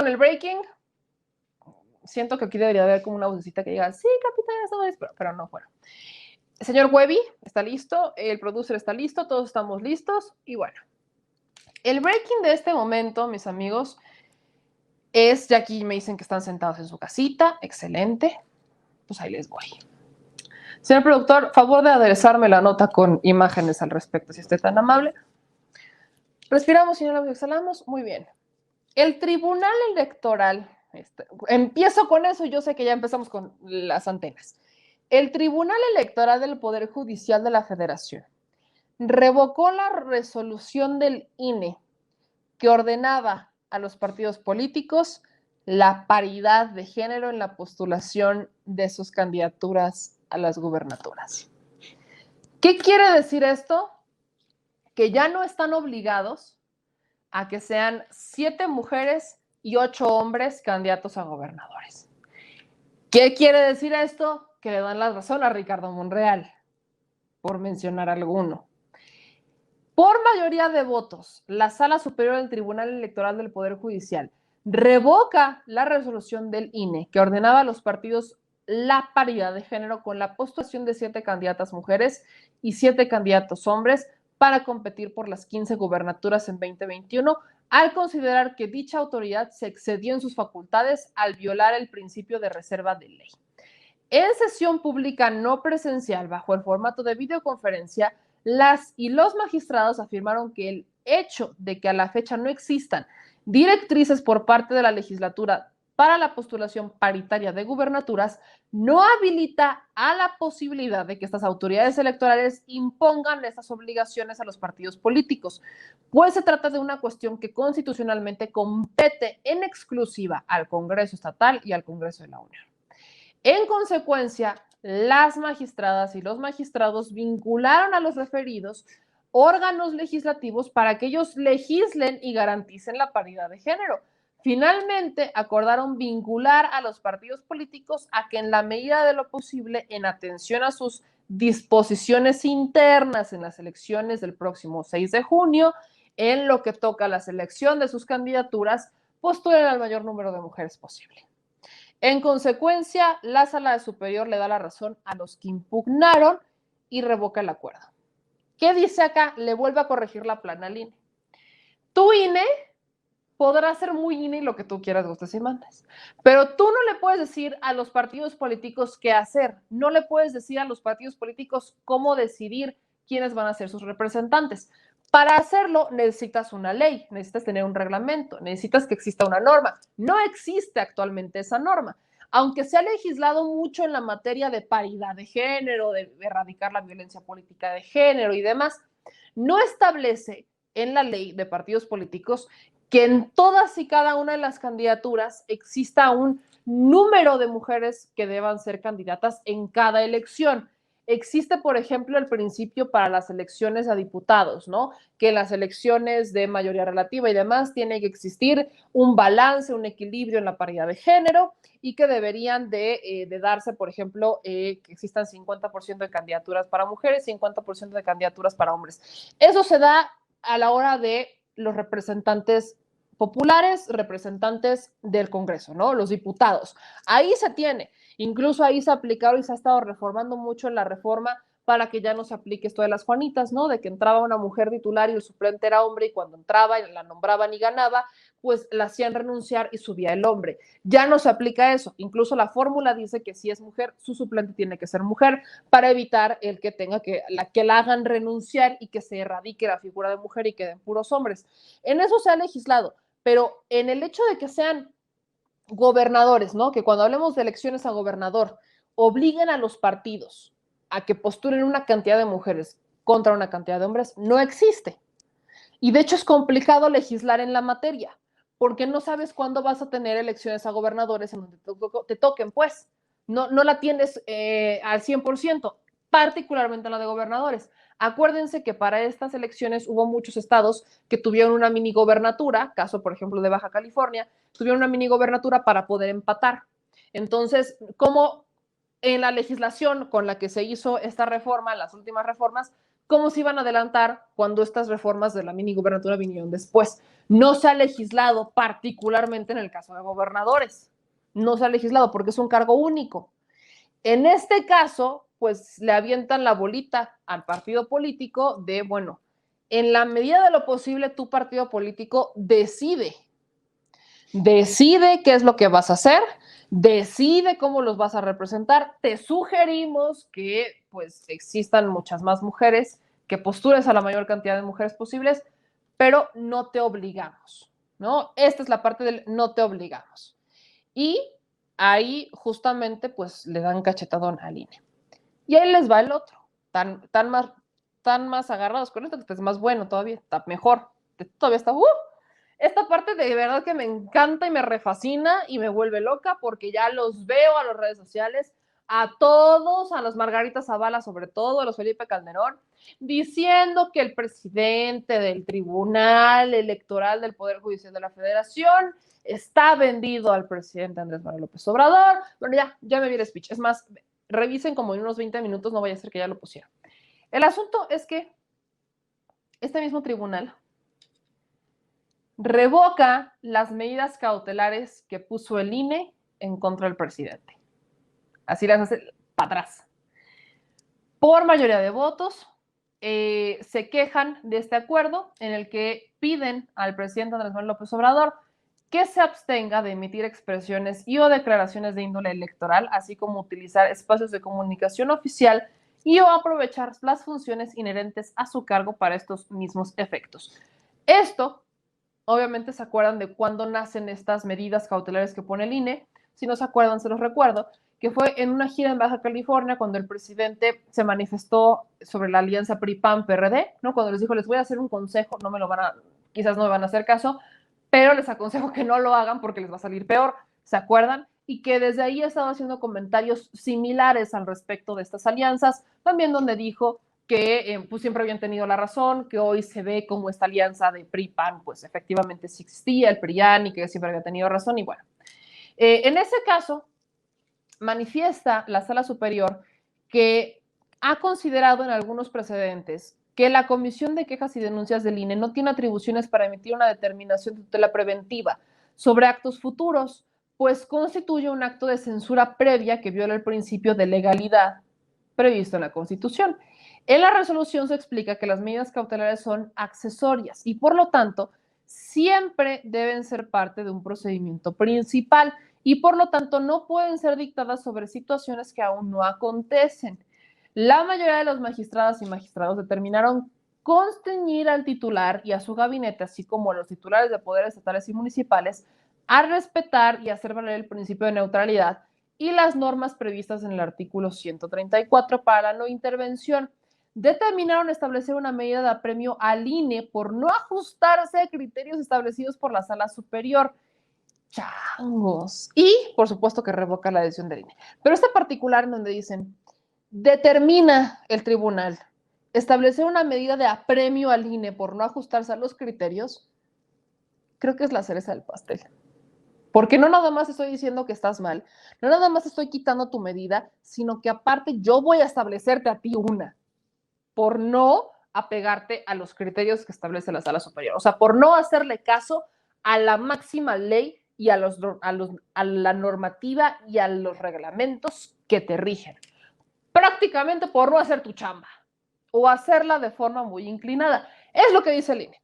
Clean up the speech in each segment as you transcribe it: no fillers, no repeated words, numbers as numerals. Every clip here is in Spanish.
con el breaking. Siento que aquí debería haber como una vocecita que diga, sí, capitán, pero no, bueno. El señor Webby está listo, el producer está listo, todos estamos listos y bueno. El breaking de este momento, mis amigos, es, ya aquí me dicen que están sentados en su casita, excelente, pues ahí les voy. Señor productor, favor de aderezarme la nota con imágenes al respecto, si esté tan amable. Respiramos y no lo exhalamos, muy bien. El Tribunal Electoral, empiezo con eso, yo sé que ya empezamos con las antenas. El Tribunal Electoral del Poder Judicial de la Federación revocó la resolución del INE que ordenaba a los partidos políticos la paridad de género en la postulación de sus candidaturas a las gubernaturas. ¿Qué quiere decir esto? Que ya no están obligados a que sean 7 mujeres y 8 hombres candidatos a gobernadores. ¿Qué quiere decir esto? Que le dan la razón a Ricardo Monreal, por mencionar alguno. Por mayoría de votos, la Sala Superior del Tribunal Electoral del Poder Judicial revoca la resolución del INE que ordenaba a los partidos la paridad de género con la postulación de 7 candidatas mujeres y 7 candidatos hombres para competir por las 15 gubernaturas en 2021, al considerar que dicha autoridad se excedió en sus facultades al violar el principio de reserva de ley. En sesión pública no presencial, bajo el formato de videoconferencia, las y los magistrados afirmaron que el hecho de que a la fecha no existan directrices por parte de la legislatura para la postulación paritaria de gubernaturas no habilita a la posibilidad de que estas autoridades electorales impongan estas obligaciones a los partidos políticos, pues se trata de una cuestión que constitucionalmente compete en exclusiva al Congreso Estatal y al Congreso de la Unión. En consecuencia, las magistradas y los magistrados vincularon a los referidos órganos legislativos para que ellos legislen y garanticen la paridad de género. Finalmente, acordaron vincular a los partidos políticos a que en la medida de lo posible, en atención a sus disposiciones internas en las elecciones del próximo 6 de junio, en lo que toca a la selección de sus candidaturas, postulen al mayor número de mujeres posible. En consecuencia, la Sala Superior le da la razón a los que impugnaron y revoca el acuerdo. ¿Qué dice acá? Le vuelve a corregir la plana al INE. Tu INE podrá ser muy INE y lo que tú quieras, gustes y mandes, pero tú no le puedes decir a los partidos políticos qué hacer, no le puedes decir a los partidos políticos cómo decidir quiénes van a ser sus representantes. Para hacerlo necesitas una ley, necesitas tener un reglamento, necesitas que exista una norma. No existe actualmente esa norma. Aunque se ha legislado mucho en la materia de paridad de género, de erradicar la violencia política de género y demás, no establece en la ley de partidos políticos que en todas y cada una de las candidaturas exista un número de mujeres que deban ser candidatas en cada elección. Existe, por ejemplo, el principio para las elecciones a diputados, ¿no? Que en las elecciones de mayoría relativa y demás tiene que existir un balance, un equilibrio en la paridad de género y que deberían de darse, por ejemplo, que existan 50% de candidaturas para mujeres, 50% de candidaturas para hombres. Eso se da a la hora de los representantes populares, representantes del Congreso, ¿no? Los diputados. Ahí se tiene. Incluso ahí se ha aplicado y se ha estado reformando mucho en la reforma para que ya no se aplique esto de las Juanitas, ¿no? De que entraba una mujer titular y el suplente era hombre y cuando entraba y la nombraban y ganaba, pues la hacían renunciar y subía el hombre. Ya no se aplica eso. Incluso la fórmula dice que si es mujer, su suplente tiene que ser mujer para evitar el que tenga que la hagan renunciar y que se erradique la figura de mujer y queden puros hombres. En eso se ha legislado, pero en el hecho de que sean gobernadores, ¿no? Que cuando hablemos de elecciones a gobernador, obliguen a los partidos a que postulen una cantidad de mujeres contra una cantidad de hombres, no existe. Y de hecho es complicado legislar en la materia, porque no sabes cuándo vas a tener elecciones a gobernadores en donde te toquen, pues. No la tienes al 100%, particularmente en la de gobernadores. Acuérdense que para estas elecciones hubo muchos estados que tuvieron una mini gobernatura, caso por ejemplo de Baja California, tuvieron una mini gobernatura para poder empatar. Entonces, como en la legislación con la que se hizo esta reforma, las últimas reformas, cómo se iban a adelantar cuando estas reformas de la mini gubernatura vinieron después. No se ha legislado, particularmente en el caso de gobernadores. No se ha legislado porque es un cargo único. En este caso, pues le avientan la bolita al partido político de, bueno, en la medida de lo posible, tu partido político decide qué es lo que vas a hacer, decide cómo los vas a representar. Te sugerimos que pues existan muchas más mujeres, que postures a la mayor cantidad de mujeres posibles, pero no te obligamos, ¿no? Esta es la parte del no te obligamos. Y ahí justamente pues le dan cachetadón al INE. Y ahí les va el otro, tan más agarrados con esto, que es más bueno todavía, está mejor, todavía está, esta parte de verdad que me encanta y me refascina y me vuelve loca porque ya los veo a las redes sociales, a todos, a los Margarita Zavala sobre todo, a los Felipe Calderón, diciendo que el presidente del Tribunal Electoral del Poder Judicial de la Federación está vendido al presidente Andrés Manuel López Obrador. Bueno, ya me vi el speech. Es más, revisen como en unos 20 minutos, no vaya a ser que ya lo pusieron. El asunto es que este mismo tribunal revoca las medidas cautelares que puso el INE en contra del presidente. Así las hace para atrás. Por mayoría de votos, se quejan de este acuerdo en el que piden al presidente Andrés Manuel López Obrador que se abstenga de emitir expresiones y o declaraciones de índole electoral, así como utilizar espacios de comunicación oficial y o aprovechar las funciones inherentes a su cargo para estos mismos efectos. Esto, obviamente, se acuerdan de cuándo nacen estas medidas cautelares que pone el INE. Si no se acuerdan, se los recuerdo, que fue en una gira en Baja California cuando el presidente se manifestó sobre la alianza PRI-PAN-PRD, ¿no? Cuando les dijo, les voy a hacer un consejo, quizás no me van a hacer caso, pero les aconsejo que no lo hagan porque les va a salir peor, ¿se acuerdan? Y que desde ahí ha estado haciendo comentarios similares al respecto de estas alianzas, también donde dijo que pues siempre habían tenido la razón, que hoy se ve como esta alianza de PRI-PAN, pues efectivamente sí existía, el PRIAN, y que siempre había tenido razón, y bueno. En ese caso, manifiesta la Sala Superior que ha considerado en algunos precedentes que la Comisión de Quejas y Denuncias del INE no tiene atribuciones para emitir una determinación de tutela preventiva sobre actos futuros, pues constituye un acto de censura previa que viola el principio de legalidad previsto en la Constitución. En la resolución se explica que las medidas cautelares son accesorias y, por lo tanto, siempre deben ser parte de un procedimiento principal y, por lo tanto, no pueden ser dictadas sobre situaciones que aún no acontecen. La mayoría de los magistradas y magistrados determinaron constreñir al titular y a su gabinete, así como a los titulares de poderes estatales y municipales, a respetar y hacer valer el principio de neutralidad y las normas previstas en el artículo 134 para la no intervención. Determinaron establecer una medida de apremio al INE por no ajustarse a criterios establecidos por la Sala Superior. Changos. Y, por supuesto, que revoca la decisión del INE. Pero este particular en donde dicen, determina el tribunal establecer una medida de apremio al INE por no ajustarse a los criterios, creo que es la cereza del pastel. Porque no nada más estoy diciendo que estás mal, no nada más estoy quitando tu medida, sino que aparte yo voy a establecerte a ti una, por no apegarte a los criterios que establece la Sala Superior. O sea, por no hacerle caso a la máxima ley y a la normativa y a los reglamentos que te rigen. Prácticamente por no hacer tu chamba o hacerla de forma muy inclinada. Es lo que dice el INE.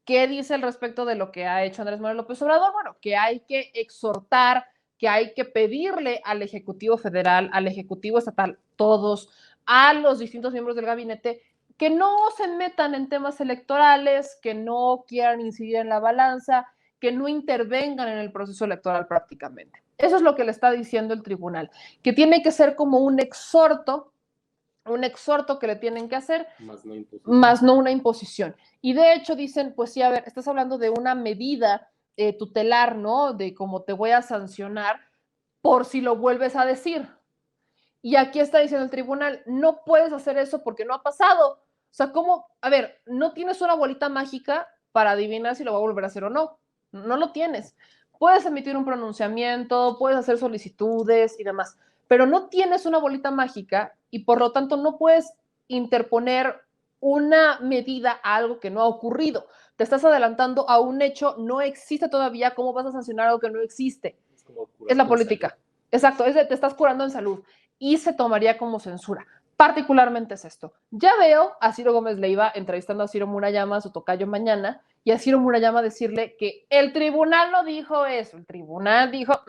¿Qué dice al respecto de lo que ha hecho Andrés Manuel López Obrador? Bueno, que hay que exhortar, que hay que pedirle al Ejecutivo Federal, al Ejecutivo Estatal, todos, a los distintos miembros del gabinete, que no se metan en temas electorales, que no quieran incidir en la balanza, que no intervengan en el proceso electoral prácticamente. Eso es lo que le está diciendo el tribunal, que tiene que ser como un exhorto que le tienen que hacer, más no una imposición. Y de hecho dicen, pues sí, a ver, estás hablando de una medida tutelar, ¿no? De cómo te voy a sancionar por si lo vuelves a decir. Y aquí está diciendo el tribunal, no puedes hacer eso porque no ha pasado. O sea, ¿cómo? A ver, no tienes una bolita mágica para adivinar si lo va a volver a hacer o no. No lo tienes. Puedes emitir un pronunciamiento, puedes hacer solicitudes y demás, pero no tienes una bolita mágica y por lo tanto no puedes interponer una medida a algo que no ha ocurrido. Te estás adelantando a un hecho, no existe todavía, ¿cómo vas a sancionar algo que no existe? Es la política. Exacto, te estás curando en salud y se tomaría como censura. Particularmente es esto. Ya veo a Ciro Gómez Leiva entrevistando a Ciro Murayama, su tocayo mañana, y a Ciro Murayama decirle que el tribunal no dijo eso, el tribunal dijo,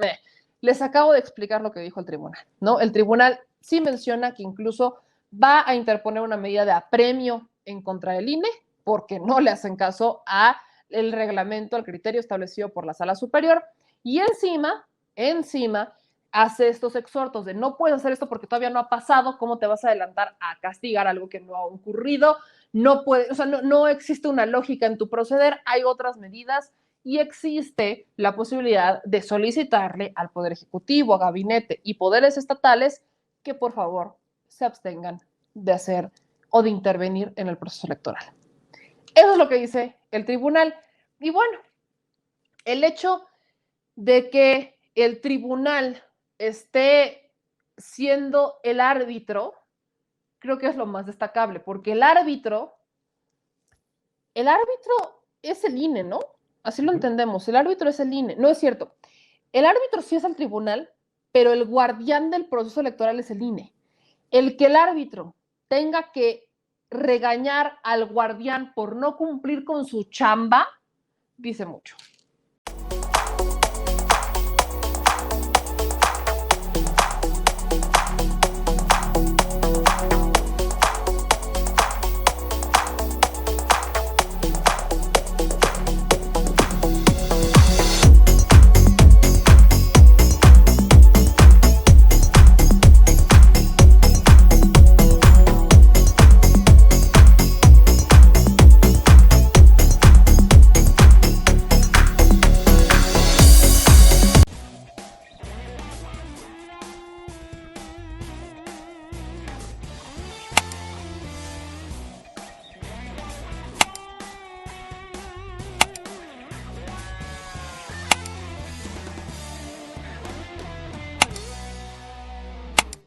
les acabo de explicar lo que dijo el tribunal, ¿no? El tribunal sí menciona que incluso va a interponer una medida de apremio en contra del INE porque no le hacen caso a el reglamento, al criterio establecido por la Sala Superior, y encima hace estos exhortos de no puedes hacer esto porque todavía no ha pasado, ¿cómo te vas a adelantar a castigar algo que no ha ocurrido? No puede, o sea, no existe una lógica en tu proceder, hay otras medidas y existe la posibilidad de solicitarle al Poder Ejecutivo, a gabinete y poderes estatales que por favor se abstengan de hacer o de intervenir en el proceso electoral. Eso es lo que dice el tribunal. Y bueno, el hecho de que el tribunal esté siendo el árbitro, creo que es lo más destacable, porque el árbitro es el INE, ¿no? Así lo entendemos, el árbitro es el INE, no es cierto. El árbitro sí es el tribunal, pero el guardián del proceso electoral es el INE. El que el árbitro tenga que regañar al guardián por no cumplir con su chamba, dice mucho.